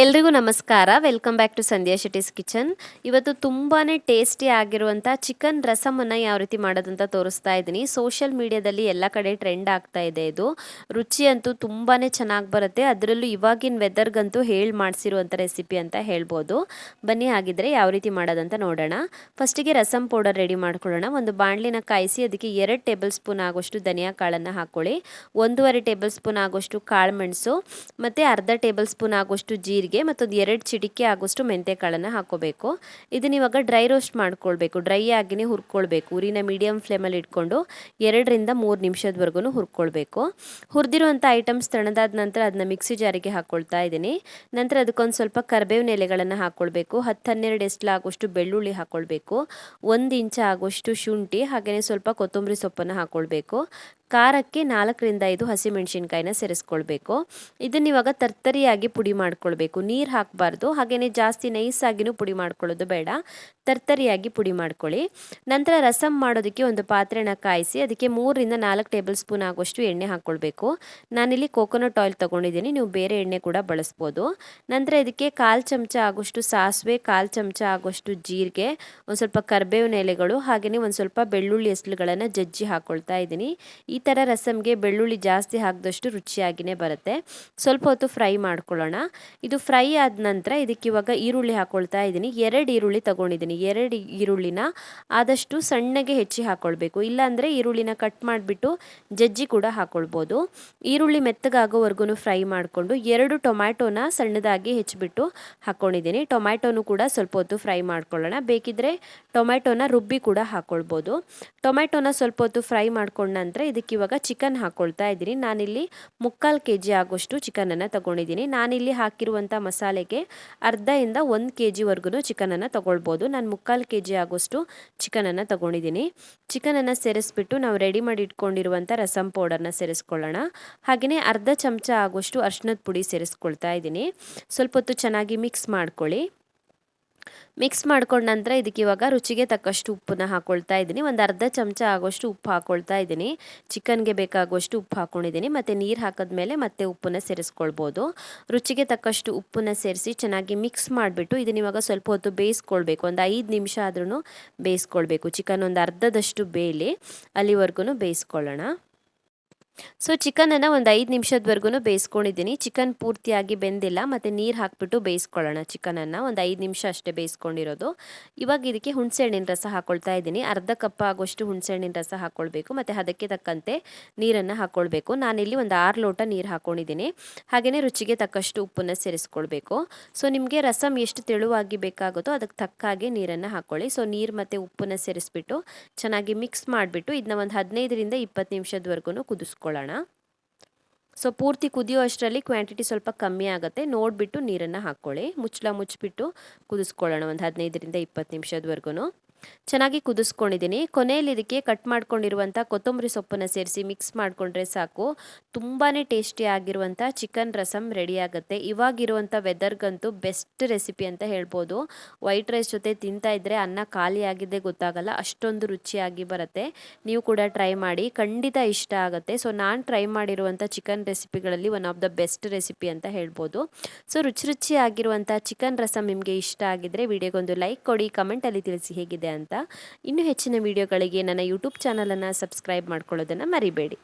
ಎಲ್ರಿಗೂ ನಮಸ್ಕಾರ. Welcome back to Sandhya Shetty's kitchen. ಇವತ್ತು ತುಂಬಾ ಟೇಸ್ಟಿ ಆಗಿರುವಂಥ ಚಿಕನ್ ರಸಮನ್ನು ಯಾವ ರೀತಿ ಮಾಡೋದಂತ ತೋರಿಸ್ತಾ ಇದ್ದೀನಿ. ಸೋಷಿಯಲ್ ಮೀಡಿಯಾದಲ್ಲಿ ಎಲ್ಲ ಕಡೆ ಟ್ರೆಂಡ್ ಆಗ್ತಾ ಇದೆ ಇದು. ರುಚಿ ಅಂತೂ ತುಂಬಾ ಚೆನ್ನಾಗಿ ಬರುತ್ತೆ. ಅದರಲ್ಲೂ ಇವಾಗಿನ ವೆದರ್ಗಂತೂ ಹೇಳಿ ಮಾಡಿಸಿರುವಂಥ ರೆಸಿಪಿ ಅಂತ ಹೇಳ್ಬೋದು. ಬನ್ನಿ ಹಾಗಿದ್ರೆ ಯಾವ ರೀತಿ ಮಾಡೋದಂತ ನೋಡೋಣ. ಫಸ್ಟಿಗೆ ರಸಮ್ ಪೌಡರ್ ರೆಡಿ ಮಾಡ್ಕೊಳ್ಳೋಣ. ಒಂದು ಬಾಣಲಿನ ಕಾಯಿಸಿ ಅದಕ್ಕೆ 2 ಟೇಬಲ್ ಸ್ಪೂನ್ ಆಗೋಷ್ಟು ಧನಿಯಾ ಕಾಳನ್ನು ಹಾಕ್ಕೊಳ್ಳಿ. 1.5 ಟೇಬಲ್ ಸ್ಪೂನ್ ಆಗೋಷ್ಟು ಕಾಳುಮೆಣಸು ಮತ್ತು ಅರ್ಧ ಟೇಬಲ್ ಸ್ಪೂನ್ ಆಗೋಷ್ಟು ಜೀರಿಗೆ ಮತ್ತೊಂದು 2 ಚಿಟಿಕೆ ಆಗೋಷ್ಟು ಮೆಂತ್ಯ ಕಾಳನ್ನು ಹಾಕೋಬೇಕು. ಇದನ್ನ ಇವಾಗ ಡ್ರೈ ರೋಸ್ಟ್ ಮಾಡ್ಕೊಳ್ಬೇಕು. ಡ್ರೈ ಆಗಿನೇ ಹುರ್ಕೊಳ್ಬೇಕು. ಉರಿನ ಮೀಡಿಯಂ ಫ್ಲೇಮಲ್ಲಿ ಇಟ್ಕೊಂಡು 2 ರಿಂದ 3 ನಿಮಿಷದವರೆಗೂ ಹುರ್ಕೊಳ್ಬೇಕು. ಹುರಿದಿರುವಂಥ ಐಟಮ್ಸ್ ತಣ್ಣದಾದ ನಂತರ ಅದನ್ನ ಮಿಕ್ಸಿ ಜಾರಿಗೆ ಹಾಕ್ಕೊಳ್ತಾ ಇದ್ದೀನಿ. ನಂತರ ಅದಕ್ಕೊಂದು ಸ್ವಲ್ಪ ಕರಿಬೇವಿನ ಎಲೆಗಳನ್ನು ಹಾಕ್ಕೊಳ್ಬೇಕು. 10-12 ಎಸ್ಲು ಆಗೋಷ್ಟು ಬೆಳ್ಳುಳ್ಳಿ ಹಾಕ್ಕೊಳ್ಬೇಕು. 1 ಇಂಚ್ ಆಗೋಷ್ಟು ಶುಂಠಿ ಹಾಗೆಯೇ ಸ್ವಲ್ಪ ಕೊತ್ತಂಬರಿ ಸೊಪ್ಪನ್ನು ಹಾಕ್ಕೊಳ್ಬೇಕು. ಖಾರಕ್ಕೆ 4 ರಿಂದ 5 ಹಸಿಮೆಣಸಿನ್ಕಾಯಿನ ಸೇರಿಸ್ಕೊಳ್ಬೇಕು. ಇದನ್ನ ಇವಾಗ ತರ್ತರಿಯಾಗಿ ಪುಡಿ ಮಾಡ್ಕೊಳ್ಬೇಕು. ನೀರು ಹಾಕಬಾರ್ದು, ಹಾಗೆಯೇ ಜಾಸ್ತಿ ನೈಸಾಗಿನೂ ಪುಡಿ ಮಾಡ್ಕೊಳ್ಳೋದು ಬೇಡ. ತರ್ತರಿಯಾಗಿ ಪುಡಿ ಮಾಡ್ಕೊಳ್ಳಿ. ನಂತರ ರಸಮ್ ಮಾಡೋದಕ್ಕೆ ಒಂದು ಪಾತ್ರೆನ ಕಾಯಿಸಿ ಅದಕ್ಕೆ 3 ರಿಂದ 4 ಟೇಬಲ್ ಸ್ಪೂನ್ ಆಗೋಷ್ಟು ಎಣ್ಣೆ ಹಾಕ್ಕೊಳ್ಬೇಕು. ನಾನಿಲ್ಲಿ ಕೋಕೋನಟ್ ಆಯಿಲ್ ತೊಗೊಂಡಿದ್ದೀನಿ, ನೀವು ಬೇರೆ ಎಣ್ಣೆ ಕೂಡ ಬಳಸ್ಬೋದು. ನಂತರ ಇದಕ್ಕೆ 1/4 ಚಮಚ ಆಗೋಷ್ಟು ಸಾಸಿವೆ, 1/4 ಚಮಚ ಆಗೋಷ್ಟು ಜೀರಿಗೆ, ಒಂದು ಸ್ವಲ್ಪ ಕರಿಬೇವಿನ ಎಲೆಗಳು ಹಾಗೆಯೇ ಒಂದು ಸ್ವಲ್ಪ ಬೆಳ್ಳುಳ್ಳಿ ಎಸ್ಲುಗಳನ್ನು ಜಜ್ಜಿ ಹಾಕ್ಕೊಳ್ತಾ ಇದ್ದೀನಿ. ಈ ಥರ ರಸಮ್ಗೆ ಬೆಳ್ಳುಳ್ಳಿ ಜಾಸ್ತಿ ಹಾಕಿದಷ್ಟು ರುಚಿಯಾಗಿಯೇ ಬರುತ್ತೆ. ಸ್ವಲ್ಪ ಹೊತ್ತು ಫ್ರೈ ಮಾಡ್ಕೊಳ್ಳೋಣ. ಇದು ಫ್ರೈ ಆದ ನಂತರ ಇದಕ್ಕೆ ಇವಾಗ ಈರುಳ್ಳಿ ಹಾಕ್ಕೊಳ್ತಾ ಇದ್ದೀನಿ. 2 ಈರುಳ್ಳಿ ತೊಗೊಂಡಿದ್ದೀನಿ. 2 ಈರುಳ್ಳಿನ ಆದಷ್ಟು ಸಣ್ಣಗೆ ಹೆಚ್ಚಿ ಹಾಕ್ಕೊಳ್ಬೇಕು. ಇಲ್ಲಾಂದರೆ ಈರುಳ್ಳಿನ ಕಟ್ ಮಾಡಿಬಿಟ್ಟು ಜಜ್ಜಿ ಕೂಡ ಹಾಕ್ಕೊಳ್ಬೋದು. ಈರುಳ್ಳಿ ಮೆತ್ತಗಾಗೋವರೆಗೂ ಫ್ರೈ ಮಾಡಿಕೊಂಡು 2 ಟೊಮ್ಯಾಟೋನ ಸಣ್ಣದಾಗಿ ಹೆಚ್ಚಿಬಿಟ್ಟು ಹಾಕ್ಕೊಂಡಿದ್ದೀನಿ. ಟೊಮ್ಯಾಟೋನು ಕೂಡ ಸ್ವಲ್ಪ ಹೊತ್ತು ಫ್ರೈ ಮಾಡ್ಕೊಳ್ಳೋಣ. ಬೇಕಿದ್ದರೆ ಟೊಮ್ಯಾಟೋನ ರುಬ್ಬಿ ಕೂಡ ಹಾಕ್ಕೊಳ್ಬೋದು. ಟೊಮ್ಯಾಟೋನ ಸ್ವಲ್ಪ ಹೊತ್ತು ಫ್ರೈ ಮಾಡ್ಕೊಂಡ ನಂತರ ಇದಕ್ಕೆ ಇವಾಗ ಚಿಕನ್ ಹಾಕ್ಕೊಳ್ತಾ ಇದ್ದೀನಿ. ನಾನಿಲ್ಲಿ 3/4 kg ಆಗೋಷ್ಟು ಚಿಕನನ್ನು ತೊಗೊಂಡಿದ್ದೀನಿ. ನಾನಿಲ್ಲಿ ಹಾಕಿರುವಂಥ ಮಸಾಲೆಗೆ ಅರ್ಧ ಇಂದ 1 kgವರೆಗೂ ಚಿಕನನ್ನು ತೊಗೊಳ್ಬೋದು. ನಾನು 3/4 kg ಆಗೋಷ್ಟು ಚಿಕನನ್ನು ತೊಗೊಂಡಿದ್ದೀನಿ. ಚಿಕನನ್ನು ಸೇರಿಸ್ಬಿಟ್ಟು ನಾವು ರೆಡಿ ಮಾಡಿ ಇಟ್ಕೊಂಡಿರುವಂಥ ರಸಮ್ ಪೌಡರ್ನ ಸೇರಿಸ್ಕೊಳ್ಳೋಣ. ಹಾಗೆಯೇ ಅರ್ಧ ಚಮಚ ಆಗೋಷ್ಟು ಅರಿಶಿಣದ ಪುಡಿ ಸೇರಿಸ್ಕೊಳ್ತಾ ಇದ್ದೀನಿ. ಸ್ವಲ್ಪ ಹೊತ್ತು ಚೆನ್ನಾಗಿ ಮಿಕ್ಸ್ ಮಾಡ್ಕೊಳ್ಳಿ. ಮಿಕ್ಸ್ ಮಾಡ್ಕೊಂಡ ನಂತರ ಇದಕ್ಕೆ ಇವಾಗ ರುಚಿಗೆ ತಕ್ಕಷ್ಟು ಉಪ್ಪನ್ನ ಹಾಕ್ಕೊಳ್ತಾ ಇದ್ದೀನಿ. ಒಂದು ಅರ್ಧ ಚಮಚ ಆಗೋಷ್ಟು ಉಪ್ಪು ಹಾಕ್ಕೊಳ್ತಾ ಇದ್ದೀನಿ. ಚಿಕನ್ಗೆ ಬೇಕಾಗುವಷ್ಟು ಉಪ್ಪು ಹಾಕ್ಕೊಂಡಿದ್ದೀನಿ. ಮತ್ತು ನೀರು ಹಾಕಿದ್ಮೇಲೆ ಮತ್ತೆ ಉಪ್ಪನ್ನು ಸೇರಿಸ್ಕೊಳ್ಬೋದು. ರುಚಿಗೆ ತಕ್ಕಷ್ಟು ಉಪ್ಪನ್ನು ಸೇರಿಸಿ ಚೆನ್ನಾಗಿ ಮಿಕ್ಸ್ ಮಾಡಿಬಿಟ್ಟು ಇದನ್ನ ಇವಾಗ ಸ್ವಲ್ಪ ಹೊತ್ತು ಬೇಯಿಸ್ಕೊಳ್ಬೇಕು. ಒಂದು 5 ನಿಮಿಷ ಆದ್ರೂ ಬೇಯಿಸ್ಕೊಳ್ಬೇಕು. ಚಿಕನ್ ಒಂದು ಅರ್ಧದಷ್ಟು ಬೇಯಲಿ, ಅಲ್ಲಿವರೆಗೂ ಬೇಯಿಸ್ಕೊಳ್ಳೋಣ. ಸೊ ಚಿಕನನ್ನು ಒಂದು 5 ನಿಮಿಷದವರೆಗೂ ಬೇಯಿಸ್ಕೊಂಡಿದ್ದೀನಿ. ಚಿಕನ್ ಪೂರ್ತಿಯಾಗಿ ಬೆಂದಿಲ್ಲ, ಮತ್ತು ನೀರು ಹಾಕಿಬಿಟ್ಟು ಬೇಯಿಸ್ಕೊಳ್ಳೋಣ. ಚಿಕನನ್ನು ಒಂದು 5 ನಿಮಿಷ ಅಷ್ಟೇ ಬೇಯಿಸ್ಕೊಂಡಿರೋದು. ಇವಾಗ ಇದಕ್ಕೆ ಹುಣಸೆಹಣ್ಣಿನ ರಸ ಹಾಕ್ಕೊಳ್ತಾ ಇದ್ದೀನಿ. ಅರ್ಧ ಕಪ್ ಆಗೋಷ್ಟು ಹುಣಸೆಹಣ್ಣಿನ ರಸ ಹಾಕ್ಕೊಳ್ಬೇಕು. ಮತ್ತು ಅದಕ್ಕೆ ತಕ್ಕಂತೆ ನೀರನ್ನು ಹಾಕ್ಕೊಳ್ಬೇಕು. ನಾನಿಲ್ಲಿ ಒಂದು 6 ಲೋಟ ನೀರು ಹಾಕ್ಕೊಂಡಿದ್ದೀನಿ. ಹಾಗೆಯೇ ರುಚಿಗೆ ತಕ್ಕಷ್ಟು ಉಪ್ಪನ್ನು ಸೇರಿಸ್ಕೊಳ್ಬೇಕು. ಸೊ ನಿಮಗೆ ರಸಮ್ ಎಷ್ಟು ತೆಳುವಾಗಿ ಬೇಕಾಗುತ್ತೋ ಅದಕ್ಕೆ ತಕ್ಕ ಹಾಗೆ ನೀರನ್ನು ಹಾಕ್ಕೊಳ್ಳಿ. ಸೊ ನೀರು ಮತ್ತು ಉಪ್ಪನ್ನು ಸೇರಿಸ್ಬಿಟ್ಟು ಚೆನ್ನಾಗಿ ಮಿಕ್ಸ್ ಮಾಡಿಬಿಟ್ಟು ಇದನ್ನ ಒಂದು 15 ರಿಂದ 20 ನಿಮಿಷದವರೆಗೂ ಕುದಿಸ್ಕೊಳ್ಳೋಣ. ಸೊ ಪೂರ್ತಿ ಕುದಿಯೋ ಅಷ್ಟರಲ್ಲಿ ಕ್ವಾಂಟಿಟಿ ಸ್ವಲ್ಪ ಕಮ್ಮಿ ಆಗುತ್ತೆ. ನೋಡಿಬಿಟ್ಟು ನೀರನ್ನು ಹಾಕ್ಕೊಳ್ಳಿ. ಮುಚ್ಚಳ ಮುಚ್ಚಿಬಿಟ್ಟು ಕುದಿಸ್ಕೊಳ್ಳೋಣ ಒಂದು 15 ರಿಂದ 20 ನಿಮಿಷದವರೆಗೂ. ಚೆನ್ನಾಗಿ ಕುದಿಸ್ಕೊಂಡಿದ್ದೀನಿ. ಕೊನೆಯಲ್ಲಿ ಇದಕ್ಕೆ ಕಟ್ ಮಾಡ್ಕೊಂಡಿರುವಂಥ ಕೊತ್ತಂಬರಿ ಸೊಪ್ಪನ್ನು ಸೇರಿಸಿ ಮಿಕ್ಸ್ ಮಾಡಿಕೊಂಡ್ರೆ ಸಾಕು. ತುಂಬಾ ಟೇಸ್ಟಿ ಆಗಿರುವಂಥ ಚಿಕನ್ ರಸಮ್ ರೆಡಿ ಆಗುತ್ತೆ. ಇವಾಗಿರುವಂಥ ವೆದರ್ಗಂತೂ ಬೆಸ್ಟ್ ರೆಸಿಪಿ ಅಂತ ಹೇಳ್ಬೋದು. ವೈಟ್ ರೈಸ್ ಜೊತೆ ತಿಂತಾ ಇದ್ದರೆ ಅನ್ನ ಖಾಲಿ ಆಗಿದ್ದೇ ಗೊತ್ತಾಗಲ್ಲ, ಅಷ್ಟೊಂದು ರುಚಿಯಾಗಿ ಬರುತ್ತೆ. ನೀವು ಕೂಡ ಟ್ರೈ ಮಾಡಿ, ಖಂಡಿತ ಇಷ್ಟ ಆಗುತ್ತೆ. ಸೊ ನಾನು ಟ್ರೈ ಮಾಡಿರುವಂಥ ಚಿಕನ್ ರೆಸಿಪಿಗಳಲ್ಲಿ one of the best recipe ಅಂತ ಹೇಳ್ಬೋದು. ಸೊ ರುಚಿಯಾಗಿರುವಂಥ ಚಿಕನ್ ರಸಮ್ ನಿಮಗೆ ಇಷ್ಟ ಆಗಿದ್ದರೆ ವಿಡಿಯೋಗೊಂದು ಲೈಕ್ ಕೊಡಿ, ಕಮೆಂಟಲ್ಲಿ ತಿಳಿಸಿ ಹೇಗಿದೆ ಅಂತ. ಇನ್ನೂ ಹೆಚ್ಚಿನ ವಿಡಿಯೋಗಳಿಗೆ ನನ್ನ ಯೂಟ್ಯೂಬ್ ಚಾನಲನ್ನು ಸಬ್ಸ್ಕ್ರೈಬ್ ಮಾಡ್ಕೊಳ್ಳೋದನ್ನು ಮರಿಬೇಡಿ.